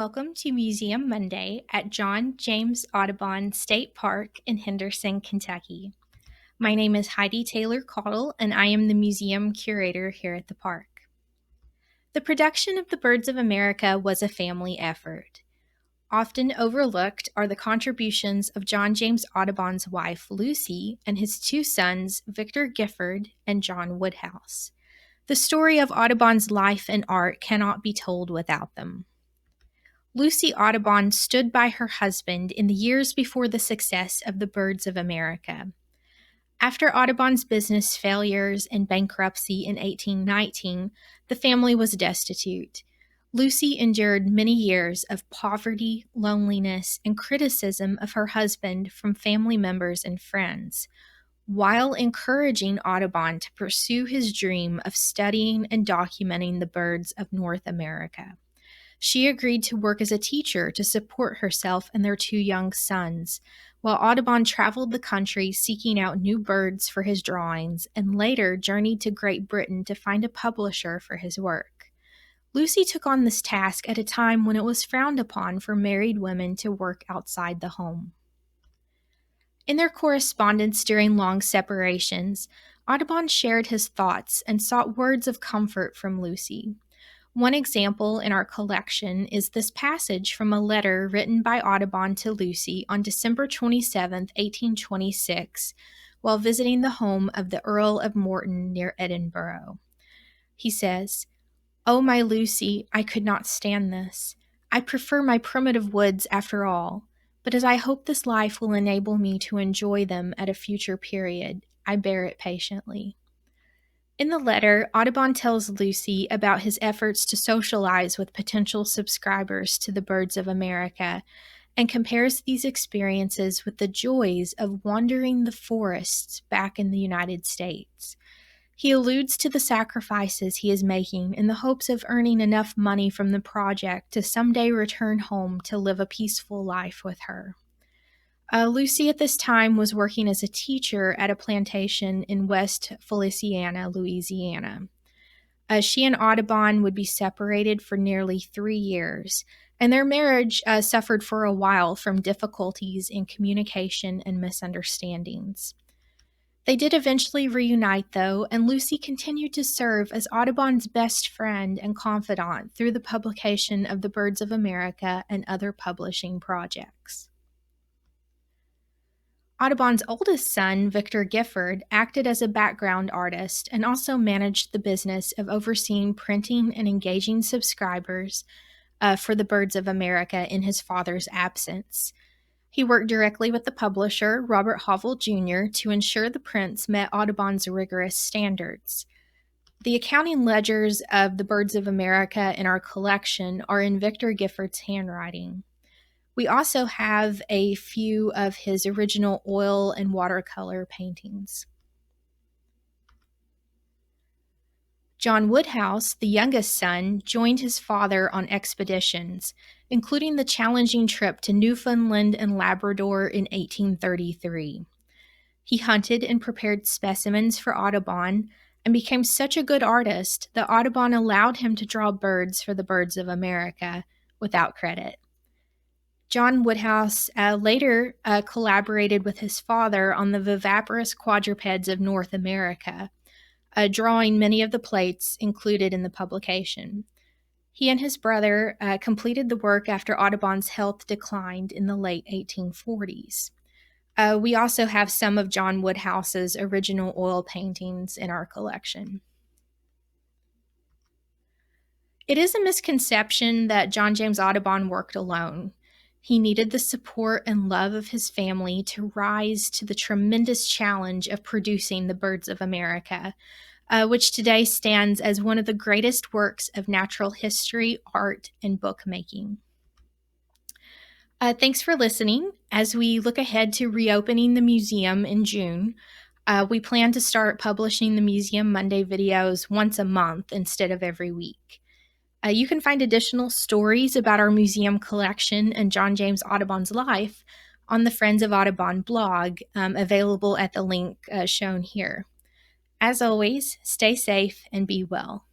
Welcome to Museum Monday at John James Audubon State Park in Henderson, Kentucky. My name is Heidi Taylor Caudle, and I am the museum curator here at the park. The production of the Birds of America was a family effort. Often overlooked are the contributions of John James Audubon's wife, Lucy, and his two sons, Victor Gifford and John Woodhouse. The story of Audubon's life and art cannot be told without them. Lucy Audubon stood by her husband in the years before the success of the Birds of America. After Audubon's business failures and bankruptcy in 1819, the family was destitute. Lucy endured many years of poverty, loneliness, and criticism of her husband from family members and friends, while encouraging Audubon to pursue his dream of studying and documenting the birds of North America. She agreed to work as a teacher to support herself and their two young sons, while Audubon traveled the country seeking out new birds for his drawings and later journeyed to Great Britain to find a publisher for his work. Lucy took on this task at a time when it was frowned upon for married women to work outside the home. In their correspondence during long separations, Audubon shared his thoughts and sought words of comfort from Lucy. One example in our collection is this passage from a letter written by Audubon to Lucy on December 27, 1826, while visiting the home of the Earl of Morton near Edinburgh. He says, "Oh, my Lucy, I could not stand this. I prefer my primitive woods after all, but as I hope this life will enable me to enjoy them at a future period, I bear it patiently." In the letter, Audubon tells Lucy about his efforts to socialize with potential subscribers to the Birds of America and compares these experiences with the joys of wandering the forests back in the United States. He alludes to the sacrifices he is making in the hopes of earning enough money from the project to someday return home to live a peaceful life with her. Lucy at this time was working as a teacher at a plantation in West Feliciana, Louisiana. She and Audubon would be separated for nearly 3 years, and their marriage suffered for a while from difficulties in communication and misunderstandings. They did eventually reunite, though, and Lucy continued to serve as Audubon's best friend and confidant through the publication of the Birds of America and other publishing projects. Audubon's oldest son, Victor Gifford, acted as a background artist and also managed the business of overseeing printing and engaging subscribers for the Birds of America in his father's absence. He worked directly with the publisher, Robert Hovell Jr., to ensure the prints met Audubon's rigorous standards. The accounting ledgers of the Birds of America in our collection are in Victor Gifford's handwriting. We also have a few of his original oil and watercolor paintings. John Woodhouse, the youngest son, joined his father on expeditions, including the challenging trip to Newfoundland and Labrador in 1833. He hunted and prepared specimens for Audubon and became such a good artist that Audubon allowed him to draw birds for the Birds of America without credit. John Woodhouse later collaborated with his father on the viviparous quadrupeds of North America, drawing many of the plates included in the publication. He and his brother completed the work after Audubon's health declined in the late 1840s. We also have some of John Woodhouse's original oil paintings in our collection. It is a misconception that John James Audubon worked alone. He needed the support and love of his family to rise to the tremendous challenge of producing the Birds of America, which today stands as one of the greatest works of natural history, art, and bookmaking. Thanks for listening. As we look ahead to reopening the museum in June, we plan to start publishing the Museum Monday videos once a month instead of every week. You can find additional stories about our museum collection and John James Audubon's life on the Friends of Audubon blog, available at the link shown here. As always, stay safe and be well.